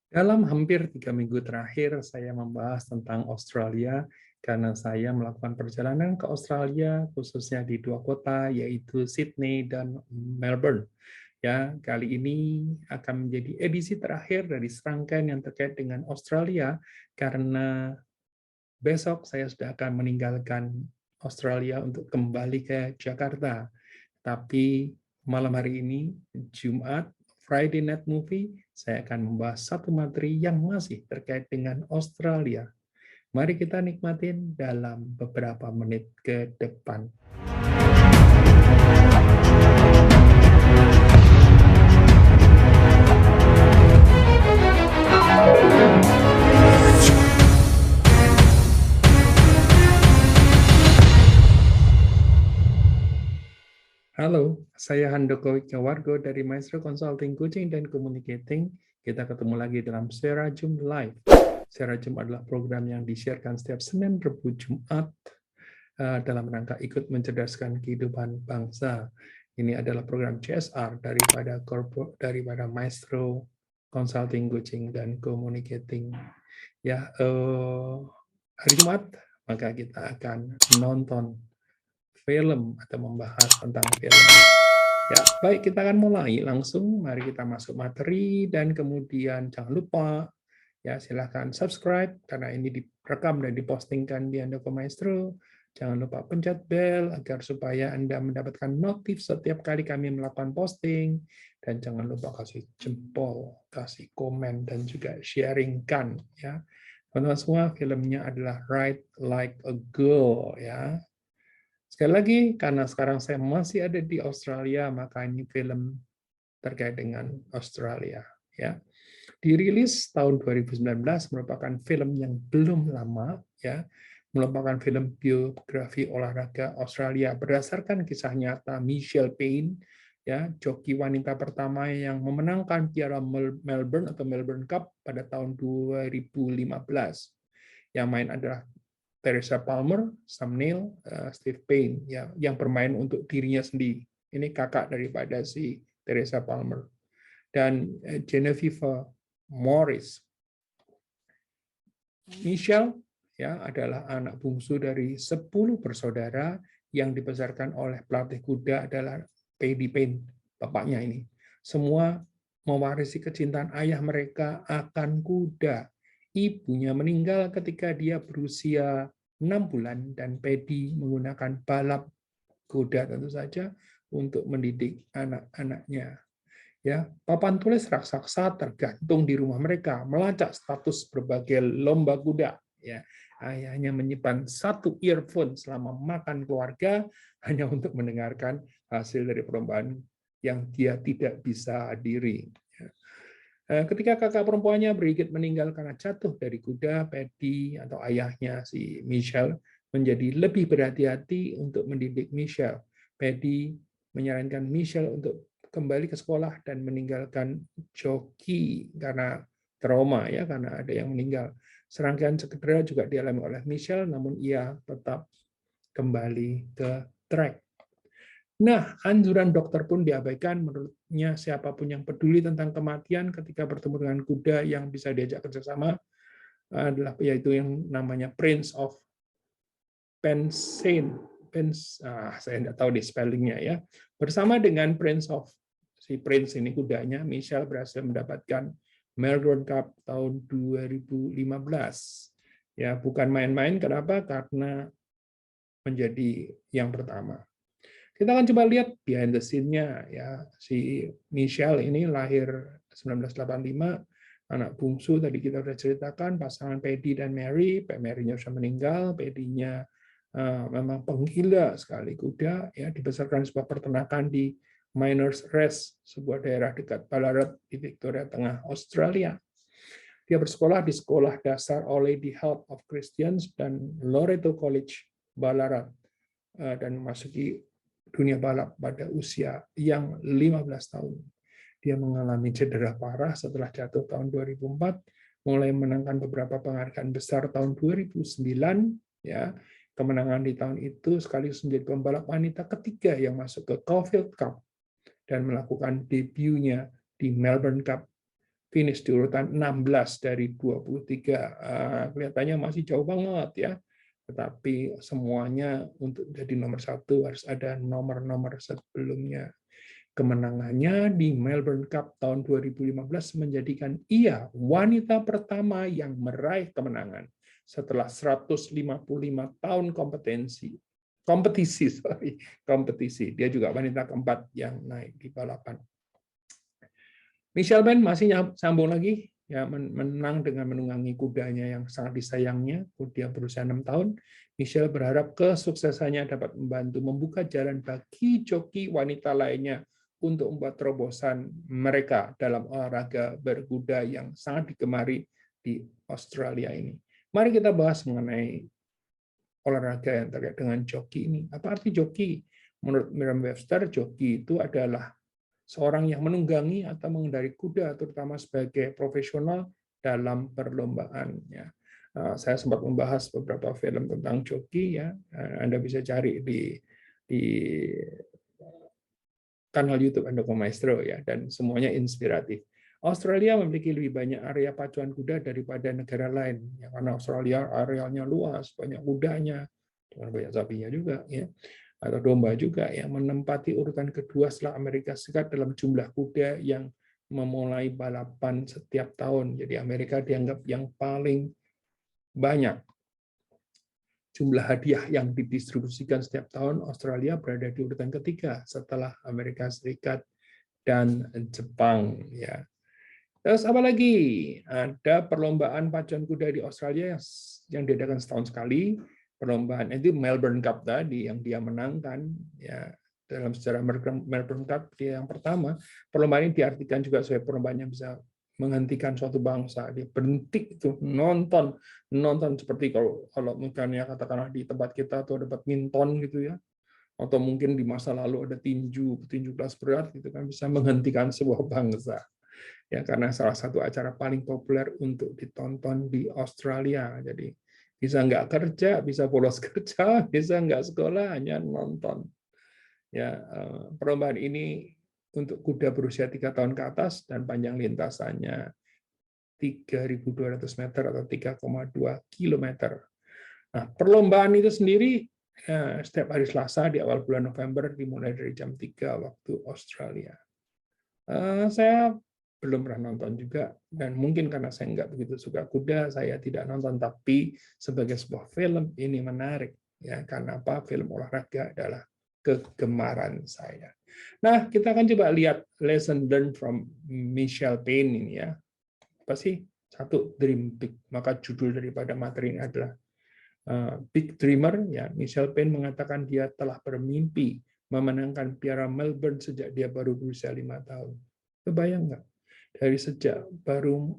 Dalam hampir 3 minggu terakhir, saya membahas tentang Australia karena saya melakukan perjalanan ke Australia, khususnya di 2 kota, yaitu Sydney dan Melbourne. Ya, kali ini akan menjadi edisi terakhir dari serangkaian yang terkait dengan Australia, karena besok saya sudah akan meninggalkan Australia untuk kembali ke Jakarta. Tapi malam hari ini, Jumat, Friday Night Movie, saya akan membahas satu materi yang masih terkait dengan Australia. Mari kita nikmatin dalam beberapa menit ke depan. Halo, saya Handoko Wicaksowargo dari Maestro Consulting Coaching dan Communicating. Kita ketemu lagi dalam Serajum Live. Serajum adalah program yang disiarkan setiap Senin, Rabu, Jumat dalam rangka ikut mencerdaskan kehidupan bangsa. Ini adalah program CSR daripada Maestro Consulting Coaching dan Communicating. Ya, hari Jumat maka kita akan nonton film atau membahas tentang film. Ya, baik, kita akan mulai langsung. Mari kita masuk materi dan kemudian jangan lupa ya silahkan subscribe karena ini direkam dan dipostingkan di Handoko Maestro. Jangan lupa pencet bel agar supaya Anda mendapatkan notif setiap kali kami melakukan posting, dan jangan lupa kasih jempol, kasih komen, dan juga sharingkan ya. Teman-teman semua, filmnya adalah Ride Like a Girl ya. Sekali lagi, karena sekarang saya masih ada di Australia, maka ini film terkait dengan Australia. Ya, dirilis tahun 2019, merupakan film yang belum lama, ya, merupakan film biografi olahraga Australia berdasarkan kisah nyata Michelle Payne, ya, joki wanita pertama yang memenangkan piala Melbourne atau Melbourne Cup pada tahun 2015. Yang main adalah Teresa Palmer, Sam Neill, Steve Payne, ya, yang bermain untuk dirinya sendiri. Ini kakak daripada si Teresa Palmer. Dan Genevieve Morris. Michelle ya adalah anak bungsu dari 10 bersaudara yang dibesarkan oleh pelatih kuda adalah Paddy Payne, bapaknya ini. Semua mewarisi kecintaan ayah mereka akan kuda. Ibunya meninggal ketika dia berusia 6 bulan dan Paddy menggunakan balap kuda tentu saja untuk mendidik anak-anaknya. Ya, papan tulis raksasa tergantung di rumah mereka, melacak status berbagai lomba kuda. Ya, ayahnya menyimpan satu earphone selama makan keluarga hanya untuk mendengarkan hasil dari perlombaan yang dia tidak bisa hadiri. Ketika kakak perempuannya Brigitte meninggal karena jatuh dari kuda, Paddy atau ayahnya si Michelle menjadi lebih berhati-hati untuk mendidik Michelle. Paddy menyarankan Michelle untuk kembali ke sekolah dan meninggalkan joki karena trauma ya, karena ada yang meninggal. Serangkaian cedera juga dialami oleh Michelle, namun ia tetap kembali ke track. Nah, anjuran dokter pun diabaikan. Menurutnya, siapapun yang peduli tentang kematian ketika bertemu dengan kuda yang bisa diajak kerjasama adalah yaitu yang namanya Prince of Penzance. Saya tidak tahu di spellingnya ya. Bersama dengan Prince of si Prince ini kudanya, Michelle berhasil mendapatkan Melbourne Cup tahun 2015. Ya, bukan main-main. Kenapa? Karena menjadi yang pertama. Kita akan coba lihat behind the scene-nya ya. Si Michelle ini lahir 1985, anak bungsu tadi kita sudah ceritakan, pasangan Paddy dan Mary. Mary-nya sudah meninggal, Paddy-nya memang penggila sekali kuda ya, dibesarkan di sebuah peternakan di Miners Rest, sebuah daerah dekat Ballarat di Victoria Tengah, Australia. Dia bersekolah di sekolah dasar Our Lady Help of Christians dan Loreto College, Ballarat, dan memasuki dunia balap pada usia yang 15 tahun. Dia mengalami cedera parah setelah jatuh tahun 2004, mulai menangkan beberapa penghargaan besar tahun 2009, ya. Kemenangan di tahun itu sekaligus menjadi pembalap wanita ketiga yang masuk ke Caulfield Cup dan melakukan debutnya di Melbourne Cup. finish di urutan 16 dari 23. Kelihatannya masih jauh banget ya. Tetapi semuanya untuk jadi nomor 1 harus ada nomor-nomor sebelumnya. Kemenangannya di Melbourne Cup tahun 2015 menjadikan ia wanita pertama yang meraih kemenangan setelah 155 tahun kompetisi. Dia juga wanita keempat yang naik di balapan. Michelle Ben masih sambung lagi, ya, menang dengan menunggangi kudanya yang sangat disayangnya. Dia berusia 6 tahun. Michelle berharap kesuksesannya dapat membantu membuka jalan bagi joki wanita lainnya untuk membuat terobosan mereka dalam olahraga berkuda yang sangat digemari di Australia ini. Mari kita bahas mengenai olahraga yang terkait dengan joki ini. Apa arti joki? Menurut Merriam-Webster, joki itu adalah seorang yang menunggangi atau mengendari kuda, terutama sebagai profesional dalam perlombaan. Ya. Saya sempat membahas beberapa film tentang joki. Ya. Anda bisa cari di kanal YouTube Andoko Maestro, ya, dan semuanya inspiratif. Australia memiliki lebih banyak area pacuan kuda daripada negara lain, ya, karena Australia arealnya luas, banyak kudanya, dengan banyak sapinya juga, ya, atau domba juga, yang menempati urutan kedua setelah Amerika Serikat dalam jumlah kuda yang memulai balapan setiap tahun. Jadi Amerika dianggap yang paling banyak. Jumlah hadiah yang didistribusikan setiap tahun, Australia berada di urutan ketiga setelah Amerika Serikat dan Jepang. Ya. Terus apa lagi? Ada perlombaan pacuan kuda di Australia yang diadakan setahun sekali. Perlombaan itu Melbourne Cup tadi yang dia menangkan. Ya, dalam sejarah Melbourne Cup dia yang pertama. Perlombaan ini diartikan juga sebagai perlombaan yang bisa menghentikan suatu bangsa. Dia berhenti itu nonton seperti kalau misalnya katakanlah di tempat kita atau ada badminton gitu ya, atau mungkin di masa lalu ada tinju kelas berat gitu kan, bisa menghentikan sebuah bangsa. Ya, karena salah satu acara paling populer untuk ditonton di Australia. Jadi bisa nggak kerja, bisa bolos kerja, bisa nggak sekolah, hanya nonton. Ya, perlombaan ini untuk kuda berusia 3 tahun ke atas dan panjang lintasannya 3.200 meter atau 3,2 kilometer. Nah, perlombaan itu sendiri setiap hari Selasa di awal bulan November dimulai dari jam 3 waktu Australia. Saya belum pernah nonton juga, dan mungkin karena saya nggak begitu suka kuda, saya tidak nonton. Tapi sebagai sebuah film ini menarik, ya, karena apa? Film olahraga adalah kegemaran saya. Nah, kita akan coba lihat lesson learned from Michelle Payne ini, ya. Apa sih? Satu, dream big. Maka judul daripada materi ini adalah Big Dreamer. Ya, Michelle Payne mengatakan dia telah bermimpi memenangkan Piala Melbourne sejak dia baru berusia 5 tahun. Kebayang nggak? Dari sejak baru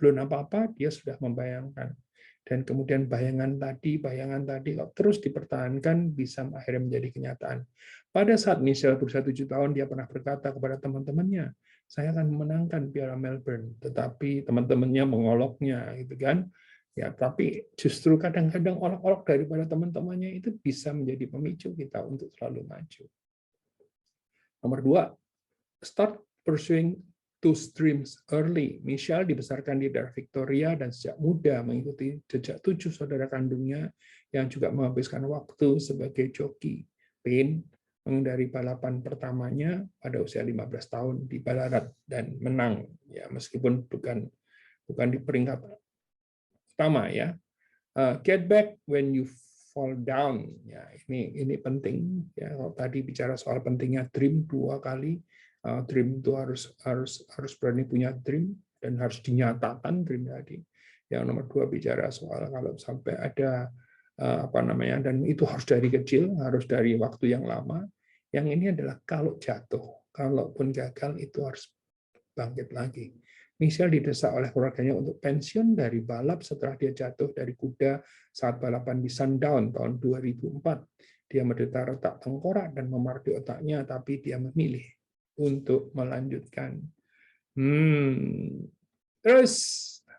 belum apa-apa, dia sudah membayangkan. Dan kemudian bayangan tadi kalau terus dipertahankan bisa akhirnya menjadi kenyataan. Pada saat Michelle berusia 7 tahun, dia pernah berkata kepada teman-temannya, saya akan memenangkan Piala Melbourne. Tetapi teman-temannya mengoloknya, gitu kan. Ya, tapi justru kadang-kadang olok-olok daripada teman-temannya itu bisa menjadi pemicu kita untuk selalu maju. Nomor 2, start pursuing two streams early. Michelle dibesarkan di daerah Victoria dan sejak muda mengikuti jejak 7 saudara kandungnya yang juga menghabiskan waktu sebagai joki. Payne mengendari balapan pertamanya pada usia 15 tahun di Ballarat dan menang, ya, meskipun bukan di peringkat utama, ya. Get back when you fall down. Ya, ini penting, ya. Kalau tadi bicara soal pentingnya dream 2 kali. Dream itu harus berani punya dream dan harus dinyatakan dream tadi. Yang nomor 2 bicara soal kalau sampai ada dan itu harus dari kecil, harus dari waktu yang lama. Yang ini adalah kalau jatuh, kalaupun gagal itu harus bangkit lagi. Michelle didesak oleh keluarganya untuk pensiun dari balap setelah dia jatuh dari kuda saat balapan di Sundown tahun 2004. Dia menderita retak tengkorak dan memar di otaknya, tapi dia memilih untuk melanjutkan. Terus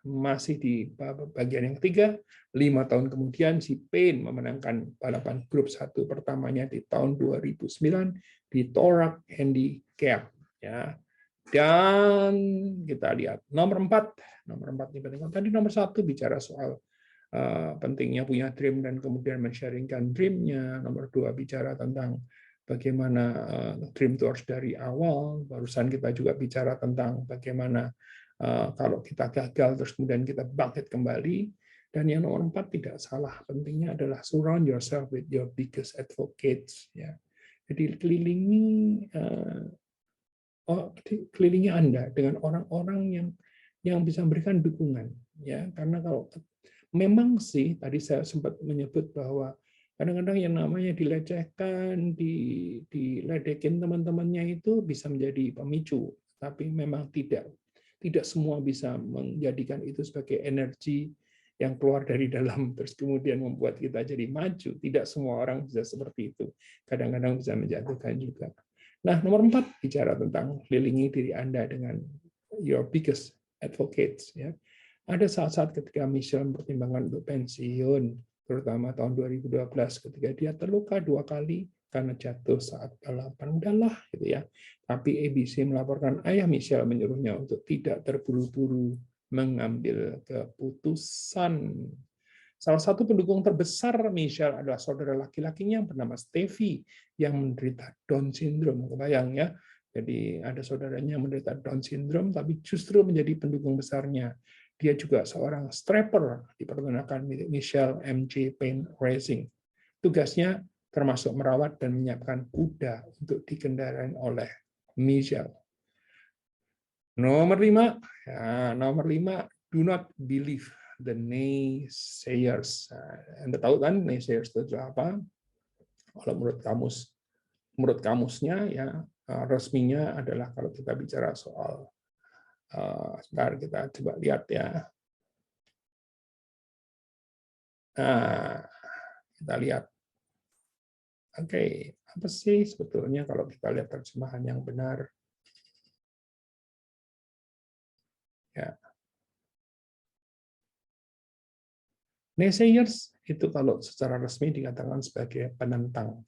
masih di bagian yang ketiga, 5 tahun kemudian si Payne memenangkan balapan grup 1 pertamanya di tahun 2009 di Toorak Handicap. Ya, Dan kita lihat nomor 4 ini penting. Tadi nomor 1 bicara soal pentingnya punya dream dan kemudian men-sharingkan dream-nya. Nomor 2 bicara tentang bagaimana dream itu harus dari awal. Barusan kita juga bicara tentang bagaimana kalau kita gagal terus kemudian kita bangkit kembali. Dan yang nomor 4 tidak salah, pentingnya adalah surround yourself with your biggest advocates. Ya. Jadi kelilingi Anda dengan orang-orang yang bisa memberikan dukungan. Ya, karena kalau memang sih tadi saya sempat menyebut bahwa kadang-kadang yang namanya dilecehkan, diledekin teman-temannya itu bisa menjadi pemicu, tapi memang tidak semua bisa menjadikan itu sebagai energi yang keluar dari dalam terus kemudian membuat kita jadi maju. Tidak semua orang bisa seperti itu. Kadang-kadang bisa menjatuhkan juga. Nah, nomor 4 bicara tentang kelilingi diri Anda dengan your biggest advocates. Ya. Ada saat-saat ketika Michelle mempertimbangkan untuk pensiun, terutama tahun 2012 ketika dia terluka 2 kali karena jatuh saat balapan. Udahlah, gitu ya. Tapi ABC melaporkan ayah Michelle menyuruhnya untuk tidak terburu-buru mengambil keputusan. Salah satu pendukung terbesar Michelle adalah saudara laki-lakinya yang bernama Stevie yang menderita Down syndrome. Kebayang ya? Jadi ada saudaranya yang menderita Down syndrome, tapi justru menjadi pendukung besarnya. Dia juga seorang strapper di pertunakan milik Michelle MJ Paint Racing. Tugasnya termasuk merawat dan menyiapkan kuda untuk dikendarai oleh Michelle. Nomor 5, do not believe the naysayers. Anda tahu kan naysayers itu apa? Kalau menurut kamusnya ya resminya adalah kalau kita bicara soal sebentar kita coba lihat ya. Nah, kita lihat. Oke, apa sih sebetulnya kalau kita lihat terjemahan yang benar? Ya. Naysayers itu kalau secara resmi dikatakan sebagai penentang.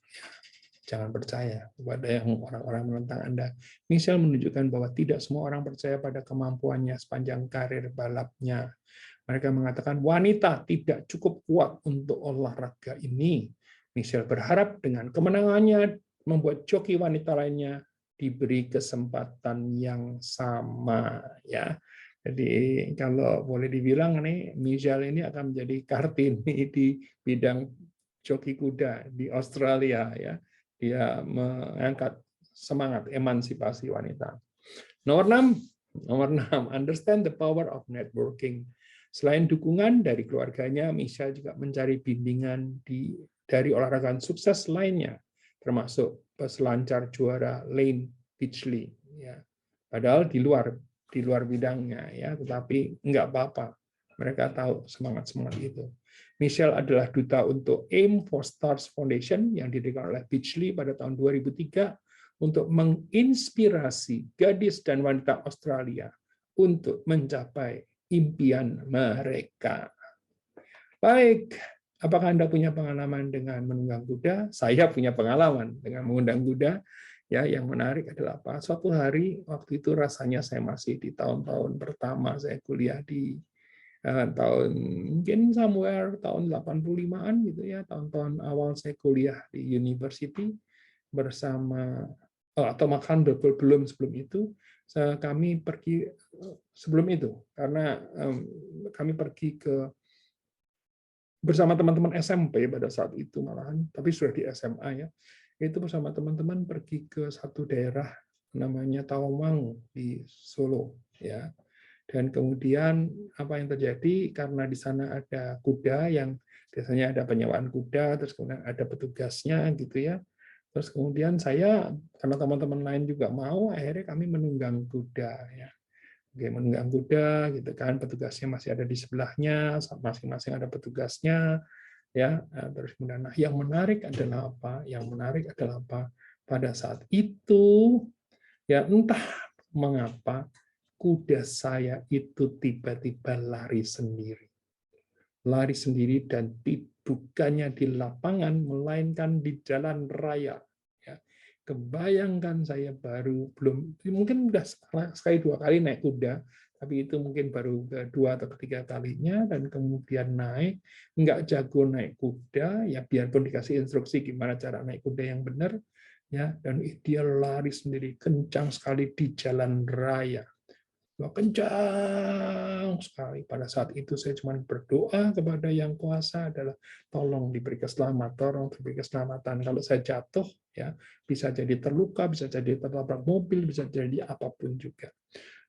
Jangan percaya kepada yang orang-orang menentang Anda. Michelle menunjukkan bahwa tidak semua orang percaya pada kemampuannya sepanjang karir balapnya. Mereka mengatakan wanita tidak cukup kuat untuk olahraga ini. Michelle berharap dengan kemenangannya membuat joki wanita lainnya diberi kesempatan yang sama. Ya, jadi kalau boleh dibilang nih, Michelle ini akan menjadi Kartini di bidang joki kuda di Australia. Ya, dia mengangkat semangat emansipasi wanita. Nomor 6, understand the power of networking. Selain dukungan dari keluarganya, Michelle juga mencari bimbingan dari olahraga sukses lainnya, termasuk peselancar juara Lane Beachley. Ya. Padahal di luar bidangnya, ya, tetapi nggak apa-apa. Mereka tahu semangat itu. Michelle adalah duta untuk Aim for Stars Foundation yang didirikan oleh Beachley pada tahun 2003 untuk menginspirasi gadis dan wanita Australia untuk mencapai impian mereka. Baik, apakah Anda punya pengalaman dengan menunggang kuda? Saya punya pengalaman dengan mengundang kuda. Ya, yang menarik adalah apa? Suatu hari waktu itu rasanya saya masih di tahun-tahun pertama saya kuliah di tahun mungkin somewhere tahun 85-an gitu ya, tahun-tahun awal saya kuliah di university bersama atau makan belum sebelum itu kami pergi sebelum itu karena kami pergi ke bersama teman-teman SMP pada saat itu malahan, tapi sudah di SMA ya. Itu bersama teman-teman pergi ke satu daerah namanya Tawangmangu di Solo ya. Dan kemudian apa yang terjadi karena di sana ada kuda yang biasanya ada penyewaan kuda, terus kemudian ada petugasnya gitu ya. Terus kemudian saya karena teman-teman lain juga mau, akhirnya kami menunggang kuda ya. Oke, menunggang kuda gitu kan, petugasnya masih ada di sebelahnya, masing-masing ada petugasnya ya. Terus kemudian yang menarik adalah apa? Yang menarik adalah apa? Pada saat itu ya entah mengapa kuda saya itu tiba-tiba lari sendiri. Lari sendiri dan bukannya di lapangan melainkan di jalan raya. Ya. Kebayangkan saya baru belum mungkin udah sekali 2 kali naik kuda, tapi itu mungkin baru kedua atau ketiga kalinya dan kemudian naik, nggak jago naik kuda, ya biarpun dikasih instruksi gimana cara naik kuda yang benar, ya dan dia lari sendiri kencang sekali di jalan raya. Kencang sekali. Pada saat itu saya cuma berdoa kepada Yang Kuasa adalah tolong diberi keselamatan, tolong diberi keselamatan. Kalau saya jatuh, ya bisa jadi terluka, bisa jadi tertabrak mobil, bisa jadi apapun juga.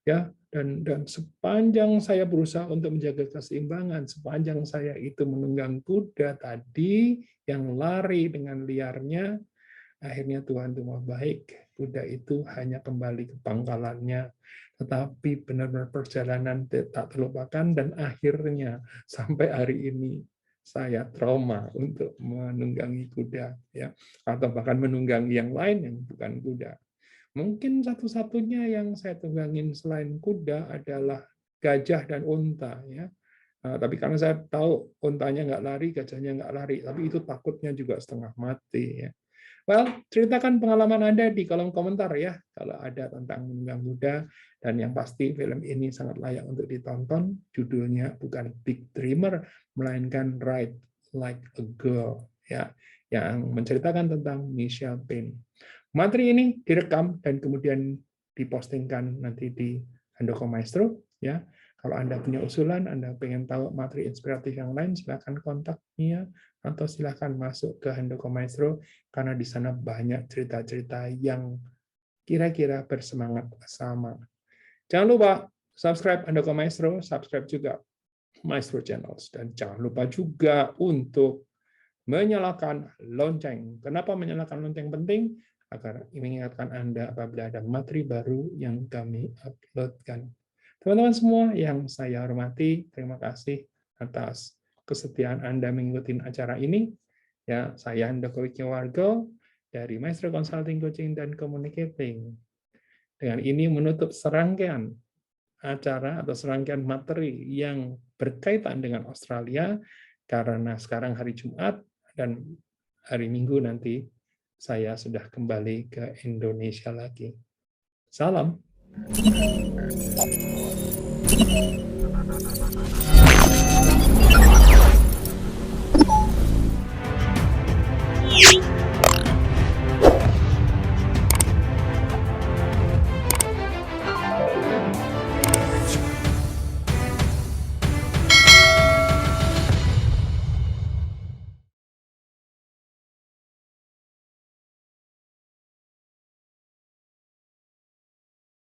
Ya, dan sepanjang saya berusaha untuk menjaga keseimbangan, sepanjang saya itu menunggang kuda tadi yang lari dengan liarnya, akhirnya Tuhan itu mau baik. Kuda itu hanya kembali ke pangkalannya, tetapi benar-benar perjalanan tak terlupakan dan akhirnya sampai hari ini saya trauma untuk menunggangi kuda, ya, atau bahkan menunggangi yang lain yang bukan kuda. Mungkin satu-satunya yang saya tunggangin selain kuda adalah gajah dan unta, ya. Tapi karena saya tahu untanya nggak lari, gajahnya nggak lari, tapi itu takutnya juga setengah mati, ya. Well, ceritakan pengalaman Anda di kolom komentar ya, kalau ada tentang menunggang kuda. Dan yang pasti film ini sangat layak untuk ditonton. Judulnya bukan Big Dreamer, melainkan Ride Like a Girl, ya, yang menceritakan tentang Michelle Payne. Materi ini direkam dan kemudian dipostingkan nanti di Handoko Maestro, ya. Kalau Anda punya usulan, Anda pengen tahu materi inspiratif yang lain, silakan kontak Mia atau silakan masuk ke Handoko Maestro karena di sana banyak cerita-cerita yang kira-kira bersemangat sama. Jangan lupa subscribe Handoko Maestro, subscribe juga Maestro Channels, dan jangan lupa juga untuk menyalakan lonceng. Kenapa menyalakan lonceng penting? Agar mengingatkan Anda apabila ada materi baru yang kami uploadkan. Teman-teman semua yang saya hormati, terima kasih atas kesetiaan Anda mengikuti acara ini. Ya, saya Handoko Wargo dari Maestro Consulting Coaching dan Communicating. Dengan ini menutup serangkaian acara atau serangkaian materi yang berkaitan dengan Australia, karena sekarang hari Jumat dan hari Minggu nanti saya sudah kembali ke Indonesia lagi. Salam.